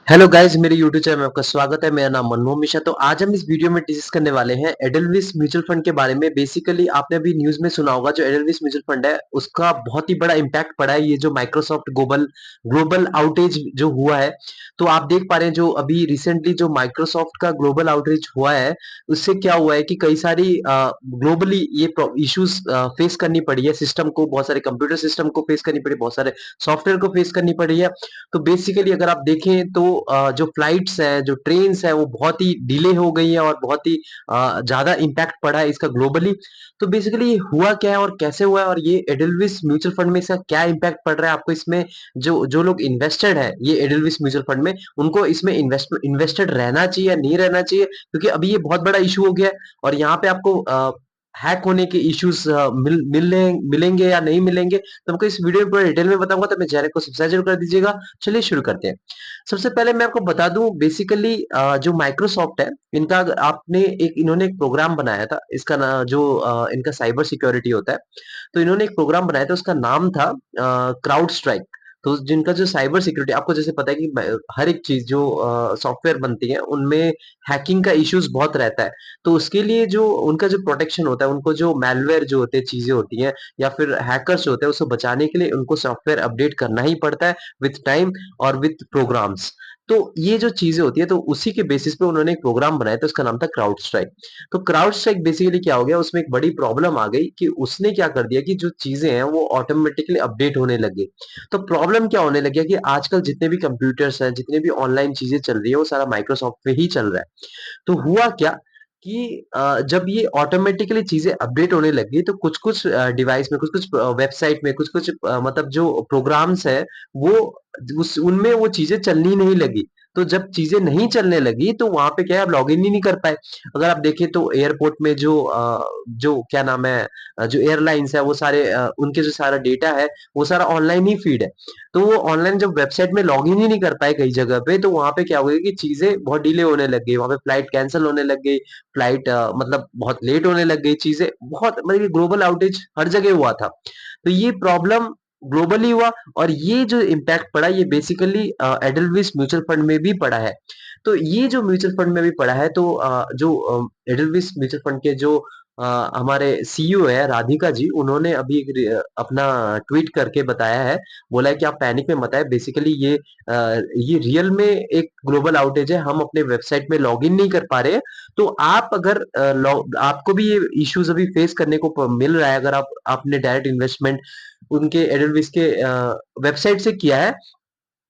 Hello guys, मेरे YouTube channel में आपका स्वागत है। मेरा नाम मनमोहन मिश्रा। तो आज हम इस वीडियो में डिस्कस करने वाले हैं एडलविस म्यूचुअल फंड के बारे में। बेसिकली आपने अभी न्यूज़ में सुना होगा, जो एडलविस म्यूचुअल फंड है उसका बहुत ही बड़ा इम्पैक्ट पड़ा है। ये जो माइक्रोसॉफ्ट ग्लोबल ग्लोबल आउटेज जो हुआ है, तो आप देख पा रहे हैं जो अभी रिसेंटली जो माइक्रोसॉफ्ट का ग्लोबल आउटेज हुआ है, उससे क्या हुआ है कि कई सारी ग्लोबली ये इश्यूज फेस करनी पड़ी है। सिस्टम को, बहुत सारे कंप्यूटर सिस्टम को फेस करनी पड़ी, बहुत सारे सॉफ्टवेयर को फेस करनी पड़ी है। तो बेसिकली अगर आप देखें तो जो फ्लाइट्स हैं, जो ट्रेन्स हैं, वो बहुत ही डिले हो गई हैं और बहुत ही ज़्यादा इम्पैक्ट पड़ा है इसका ग्लोबली। तो बेसिकली ये हुआ क्या है और कैसे हुआ है, और ये एडलविस म्यूचुअल फंड में इसका क्या इम्पैक्ट पड़ रहा है आपको इसमें। जो जो लोग इन्वेस्टेड हैं ये एडलविस म्यूचुअल फंड में, उनको इसमें इन्वेस्टेड रहना चाहिए या नहीं रहना चाहिए, क्योंकि अभी ये बहुत बड़ा इशू हो गया है। और यहाँ पे आपको हैक होने के इश्यूज मिलेंगे या नहीं मिलेंगे, तो आपको इस वीडियो में पूरा डिटेल में बताऊंगा। तो मेरे चैनल को सब्सक्राइब जरूर कर दीजिएगा। चलिए शुरू करते हैं। सबसे पहले मैं आपको बता दूं, बेसिकली जो माइक्रोसॉफ्ट है, इनका इन्होंने एक प्रोग्राम बनाया था। इसका ना जो इनका साइबर सिक्योरिटी होता है, तो इन्होंने एक प्रोग्राम बनाया था, उसका नाम था क्राउड स्ट्राइक। तो जिनका जो साइबर सिक्योरिटी, आपको जैसे पता है कि हर एक चीज जो सॉफ्टवेयर बनती है उनमें हैकिंग का इश्यूज बहुत रहता है। तो उसके लिए जो उनका जो प्रोटेक्शन होता है, उनको जो मैलवेयर जो होते हैं, चीजें होती हैं, या फिर हैकर्स जो होते हैं, उसको बचाने के लिए उनको सॉफ्टवेयर अपडेट करना ही पड़ता है विथ टाइम और विथ प्रोग्राम्स। तो ये जो चीजें होती है, तो उसी के बेसिस पे उन्होंने एक प्रोग्राम बनाया था, उसका नाम था क्राउड स्ट्राइक। तो क्राउड स्ट्राइक बेसिकली क्या हो गया, उसमें एक बड़ी प्रॉब्लम आ गई कि उसने क्या कर दिया कि जो चीजें हैं वो ऑटोमेटिकली अपडेट होने लग गई। तो प्रॉब्लम क्या होने लग गया कि आजकल जितने भी कंप्यूटर्स हैं, जितने भी ऑनलाइन चीजें चल रही है, वो सारा माइक्रोसॉफ्ट पे ही चल रहा है। तो हुआ क्या कि जब ये ऑटोमेटिकली चीजें अपडेट होने लगी, तो कुछ-कुछ डिवाइस में, कुछ-कुछ वेबसाइट में, कुछ-कुछ मतलब जो प्रोग्राम्स हैं, वो उस उनमें वो चीजें चलनी नहीं लगी। तो जब चीजें नहीं चलने लगी, तो वहाँ पे क्या है, आप लॉगिन ही नहीं कर पाए। अगर आप देखें तो एयरपोर्ट में जो क्या नाम है, जो एयरलाइंस है, वो सारे उनके जो सारा डेटा है, वो सारा ऑनलाइन ही फीड है। तो वो ऑनलाइन जब वेबसाइट में लॉगिन ही नहीं कर पाए कई जगह पे, तो वहाँ पे क्या हो गया कि चीजें बहुत डिले होने लग गई। वहाँ पे फ्लाइट कैंसल होने लग गई, फ्लाइट मतलब बहुत लेट होने लग गई, चीजें बहुत, मतलब ये ग्लोबल आउटेज हर जगह हुआ था। तो ये प्रॉब्लम ग्लोबली हुआ, और ये जो इम्पैक्ट पड़ा, ये बेसिकली एडलविस म्यूचुअल फंड में भी पड़ा है। तो ये जो म्यूचुअल फंड में भी पड़ा है, तो जो एडलविस म्यूचुअल फंड के जो हमारे सीईओ है राधिका जी, उन्होंने अभी अपना ट्वीट करके बताया है। बोला है कि आप पैनिक में मत आए। बेसिकली ये रियल में एक ग्लोबल आउटेज है, हम अपने वेबसाइट में लॉगिन नहीं कर पा रहे हैं। तो आप अगर आपको भी ये इश्यूज अभी फेस करने को मिल रहा है, अगर आपने डायरेक्ट इन्वेस्टमेंट उनके एडलविस के वेबसाइट से किया है,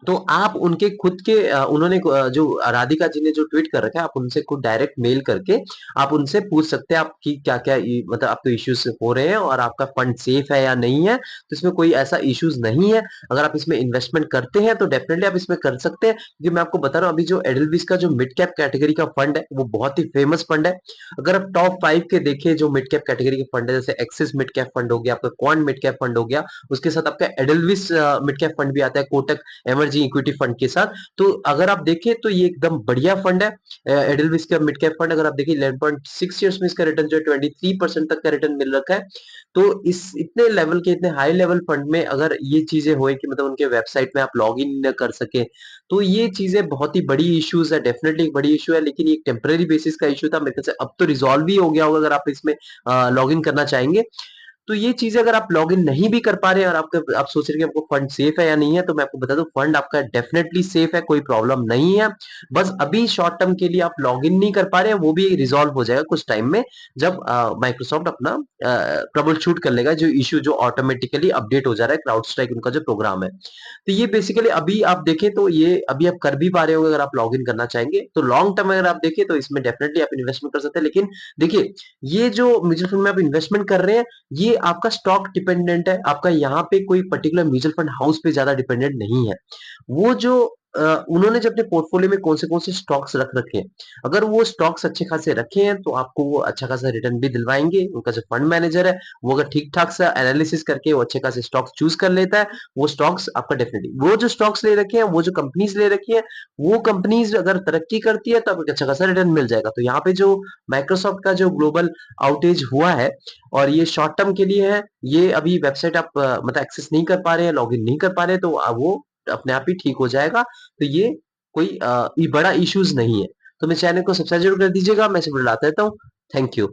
तो आप उनके खुद के उन्होंने जो राधिका जी ने जो ट्वीट कर रखा है, आप उनसे खुद डायरेक्ट मेल करके आप उनसे पूछ सकते हैं आपकी क्या-क्या मतलब आपको इश्यूज हो रहे हैं और आपका फंड सेफ है या नहीं है। तो इसमें कोई ऐसा इश्यूज नहीं है। अगर आप इसमें इन्वेस्टमेंट करते हैं, तो डेफिनिटली आप इसमें कर सकते हैं, क्योंकि मैं आपको बता रहा हूँ, अभी जो एडलविस का जो मिड कैप कैटेगरी का फंड है, वो बहुत ही फेमस फंड है। अगर आप टॉप 5 के देखें जो मिड कैप कैटेगरी के फंड है, जैसे एक्सिस मिड कैप फंड हो गया, आपका क्वांट मिड कैप फंड हो गया, उसके साथ आपका एडलविस मिड कैप फंड भी आता है, कोटक एमर्जिंग इक्विटी फंड के साथ। तो अगर आप देखें तो ये एकदम बढ़िया फंड है। एडलविस का मिड कैप फंड, अगर आप देखिए 11.6 ईयर्स में इसका रिटर्न जो है 23% तक का रिटर्न मिल रखा है। तो इस इतने लेवल के, इतने हाई लेवल फंड में अगर ये चीजें हुए कि मतलब उनके वेबसाइट में आप लॉग इन न कर सके, तो ये चीजें बहुत ही बड़ी इश्यूज है। डेफिनेटली एक बड़ी इशू है, लेकिन ये एक टेम्पररी बेसिस का इशू था। मेरे ख्याल से अब तो रिजॉल्व भी हो गया होगा, अगर आप इसमें लॉग इन करना चाहेंगे। तो ये चीजें अगर आप लॉगिन नहीं भी कर पा रहे हैं और आप सोच रहे हैं कि आपको फंड सेफ है या नहीं है, तो मैं आपको बता दूं, फंड आपका डेफिनेटली सेफ है, कोई प्रॉब्लम नहीं है। बस अभी शॉर्ट टर्म के लिए आप लॉगिन नहीं कर पा रहे हैं, वो भी रिजॉल्व हो जाएगा कुछ टाइम में, जब माइक्रोसॉफ्ट अपना ट्रबल शूट कर लेगा जो इश्यू जो ऑटोमेटिकली अपडेट हो जा रहा है, क्राउड स्ट्राइक उनका जो प्रोग्राम है। तो ये बेसिकली अभी आप देखें तो ये अभी आप कर भी पा रहे होंगे, अगर आप लॉगिन करना चाहेंगे तो लॉन्ग टर्म अगर आप देखें तो इसमें डेफिनेटली आप इन्वेस्टमेंट कर सकते हैं। लेकिन देखिए, ये जो म्यूचुअल फंड में आप इन्वेस्टमेंट कर रहे हैं, ये आपका स्टॉक डिपेंडेंट है। आपका यहाँ पे कोई पर्टिकुलर म्यूचुअल फंड हाउस पे ज्यादा डिपेंडेंट नहीं है। वो जो उन्होंने जो अपने पोर्टफोलियो में कौन से स्टॉक्स रख रखे हैं, अगर वो स्टॉक्स अच्छे खासे रखे हैं, तो आपको वो अच्छा खासा रिटर्न भी दिलवाएंगे। उनका जो फंड मैनेजर है, वो अगर ठीक ठाक सा एनालिसिस करके वो अच्छे खासे स्टॉक्स चूज कर लेता है, वो स्टॉक्स आपका डेफिनेटली, वो जो स्टॉक्स ले रखे हैं, वो जो कंपनीज ले रखी है, वो कंपनीज अगर तरक्की करती है, तो आपको अच्छा खासा रिटर्न मिल जाएगा। तो यहाँ पे जो माइक्रोसॉफ्ट का जो ग्लोबल आउटेज हुआ है, और ये शॉर्ट टर्म के लिए है, ये अभी वेबसाइट आप मतलब एक्सेस नहीं कर पा रहे हैं, लॉगिन नहीं कर पा रहे हैं, तो वो अपने आप ही ठीक हो जाएगा। तो ये कोई बड़ा इश्यूज नहीं है। तो मेरे चैनल को सब्सक्राइब जरूर कर दीजिएगा। मैं इसे बुलाता रहता हूँ। Thank you.